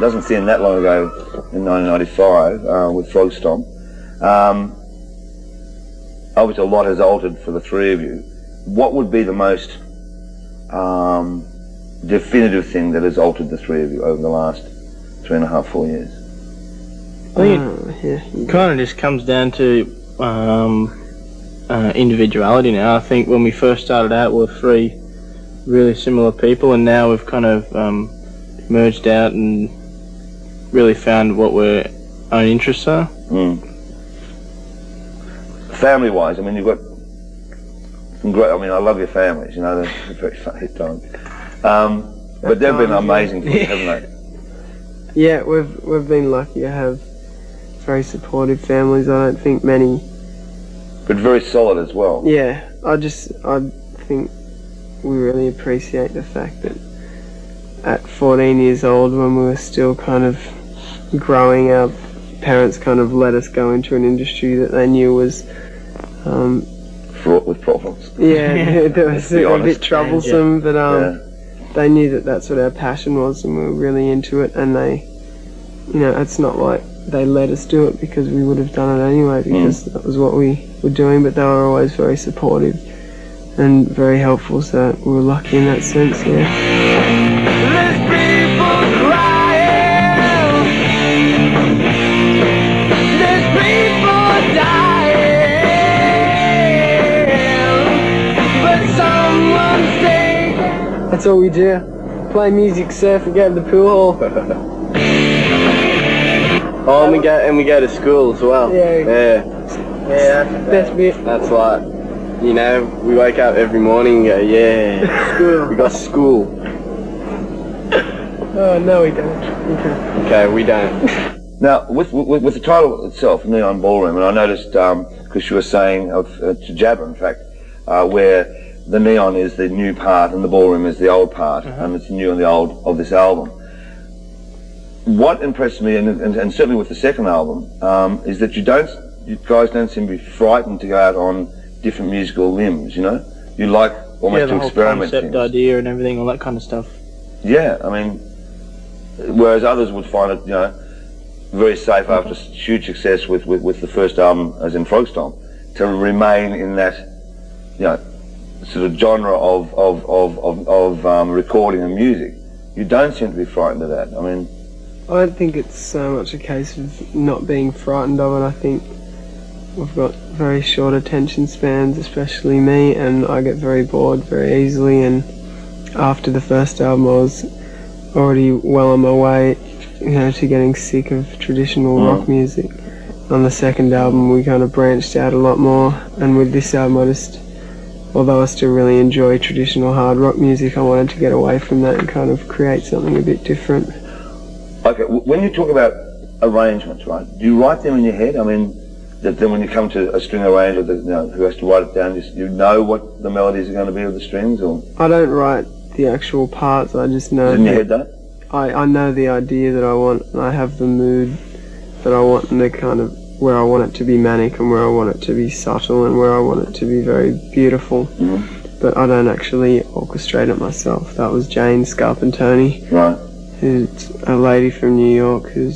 doesn't seem that long ago, in 1995, with Frog Stomp. Obviously a lot has altered for the three of you. What would be the most definitive thing that has altered the three of you over the last 3.5, 4 years? I think it kind of just comes down to individuality now. I think when we first started out we were three really similar people, and now we've kind of merged out and really found what our own interests are. Family-wise, I mean, you've got some great, I mean, I love your families, you know, they're very funny at times. But they've been amazing for you, haven't they? Yeah, we've been lucky to have very supportive families. I don't think many. But very solid as well. Yeah, I think we really appreciate the fact that at 14 years old, when we were still kind of growing, our parents kind of let us go into an industry that they knew was fraught with problems. Yeah, that was a bit troublesome, but they knew that that's what our passion was, and we were really into it. And they, you know, it's not like they let us do it because we would have done it anyway, because that was what we were doing. But they were always very supportive and very helpful, so we were lucky in that sense. Yeah. That's all we do. Play music, surf, and go to the pool hall. Oh, and we go to school as well. Yeah, that's the best bit. That's like, you know, we wake up every morning and go, yeah, school. We got school. Oh no, we don't. Okay, we don't. Now, with the title itself, Neon Ballroom, and I noticed because you were saying to Jabba, in fact, where the neon is the new part and the ballroom is the old part, and it's the new and the old of this album. What impressed me, and certainly with the second album, is that you guys don't seem to be frightened to go out on different musical limbs, you know? You like almost to experiment the whole concept idea and everything, all that kind of stuff. Yeah, I mean, whereas others would find it, you know, very safe after huge success with the first album, as in Frog Stomp, to remain in that, you know, sort of genre of recording and music. You don't seem to be frightened of that. I mean, I don't think it's so much a case of not being frightened of it. I think we've got very short attention spans, especially me, and I get very bored very easily. And after the first album, I was already well on my way, you know, to getting sick of traditional rock music. On the second album, we kind of branched out a lot more, and with this album, although I still really enjoy traditional hard rock music, I wanted to get away from that and kind of create something a bit different. Okay, when you talk about arrangements, right, do you write them in your head? I mean, that then when you come to a string arranger, you know, who has to write it down, you know what the melodies are going to be of the strings, or? I don't write the actual parts, I just know. In your head, though? I know the idea that I want, and I have the mood that I want, and the kind of where I want it to be manic and where I want it to be subtle and where I want it to be very beautiful. But I don't actually orchestrate it myself. That was Jane Scarpantoni, right, who's a lady from New York who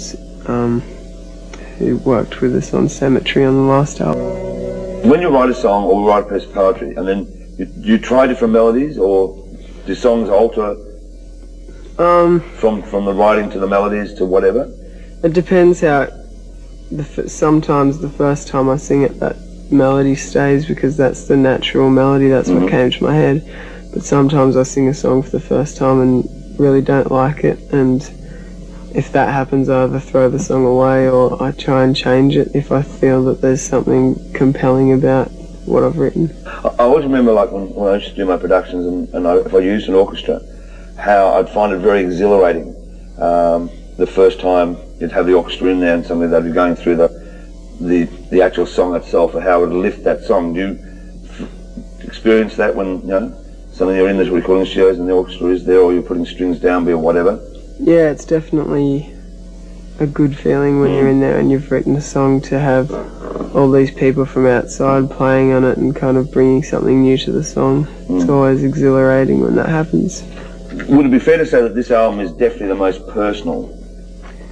worked with us on Cemetery on the last album. When you write a song or write a piece of poetry, and then you try different melodies, or do songs alter from the writing to the melodies to whatever? It depends how. Sometimes the first time I sing it, that melody stays because that's the natural melody, that's what came to my head. But sometimes I sing a song for the first time and really don't like it, and if that happens, I either throw the song away or I try and change it if I feel that there's something compelling about what I've written. I always remember, like, when I used to do my productions and if I used an orchestra, how I'd find it very exhilarating the first time you'd have the orchestra in there and somebody that'd be going through the actual song itself, or how it would lift that song. Do you experience that when, you know, suddenly you're in the recording studios and the orchestra is there, or you're putting strings down, or whatever? Yeah, it's definitely a good feeling when you're in there and you've written a song, to have all these people from outside playing on it and kind of bringing something new to the song. It's always exhilarating when that happens. Would it be fair to say that this album is definitely the most personal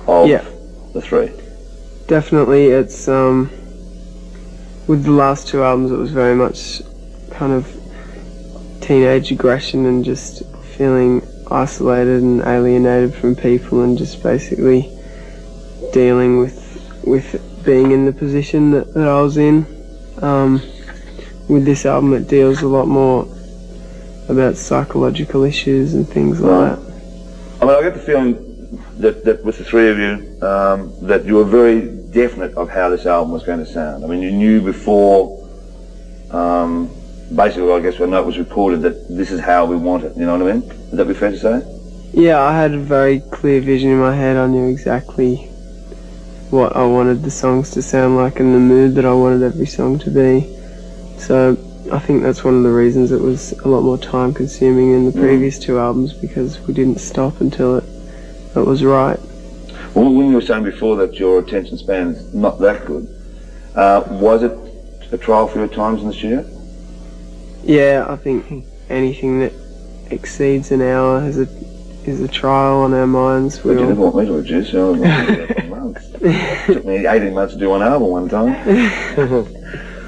of Yeah. the three. Definitely, it's with the last two albums, it was very much kind of teenage aggression and just feeling isolated and alienated from people, and just basically dealing with being in the position that I was in. With this album, it deals a lot more about psychological issues and things like that. I mean, I get the feeling that with the three of you, that you were very definite of how this album was going to sound. I mean, you knew before, basically, I guess, I know it was reported that this is how we want it, you know what I mean? Would that be fair to say? Yeah, I had a very clear vision in my head. I knew exactly what I wanted the songs to sound like and the mood that I wanted every song to be. So I think that's one of the reasons it was a lot more time consuming in the previous two albums, because we didn't stop until it was right. Well, when you were saying before that your attention span is not that good, was it a trial for you at times in the studio? Yeah, I think anything that exceeds an hour is a trial on our minds. But you never want me to reduce, you know, it took me 18 months to do one album one time.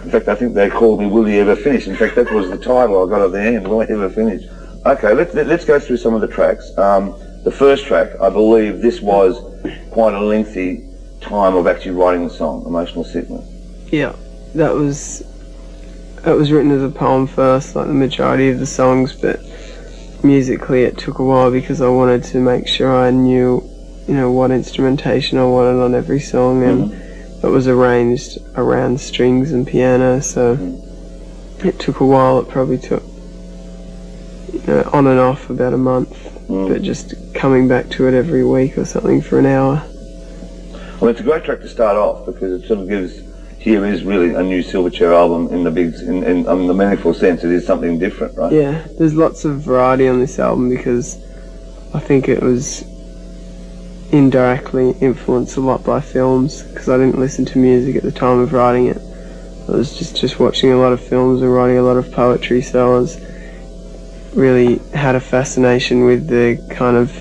In fact, I think they called me "Will He Ever Finish?" In fact, that was the title I got at the end. Will I ever finish? Okay, let's go through some of the tracks. The first track, I believe this was quite a lengthy time of actually writing the song, "Emotional Sickness." Yeah, it was written as a poem first, like the majority of the songs, but musically it took a while because I wanted to make sure I knew, what instrumentation I wanted on every song, and it was arranged around strings and piano, so it took a while. It probably took, on and off about a month, but just coming back to it every week or something for an hour. Well, it's a great track to start off because it sort of gives, here is really a new Silverchair album in the the meaningful sense. It is something different, right? Yeah, there's lots of variety on this album because I think it was indirectly influenced a lot by films, because I didn't listen to music at the time of writing it. I was just watching a lot of films and writing a lot of poetry, so I was really had a fascination with the kind of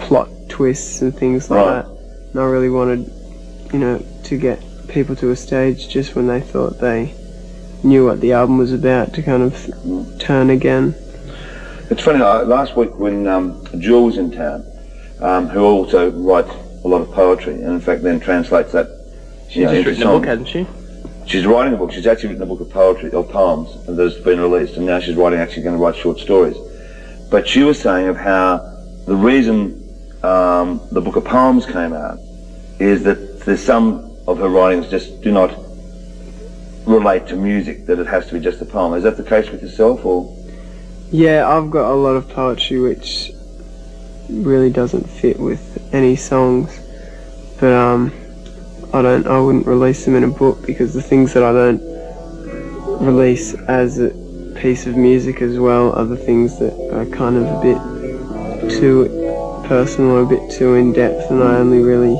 plot twists and things like that. And I really wanted, to get people to a stage just when they thought they knew what the album was about to kind of turn again. It's funny, last week when Jill was in town, who also writes a lot of poetry, and in fact then translates that She's just written a book, hasn't she? She's writing a book. She's actually written a book of poetry, or poems, that's been released, and now she's actually going to write short stories. But she was saying of how the reason the book of poems came out is that there's some of her writings just do not relate to music, that it has to be just a poem. Is that the case with yourself, or? Yeah, I've got a lot of poetry which really doesn't fit with any songs, but I wouldn't release them in a book, because the things that I don't release as a piece of music as well are the things that are kind of a bit too personal or a bit too in-depth, and I only really,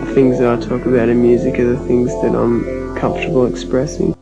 the things that I talk about in music are the things that I'm comfortable expressing.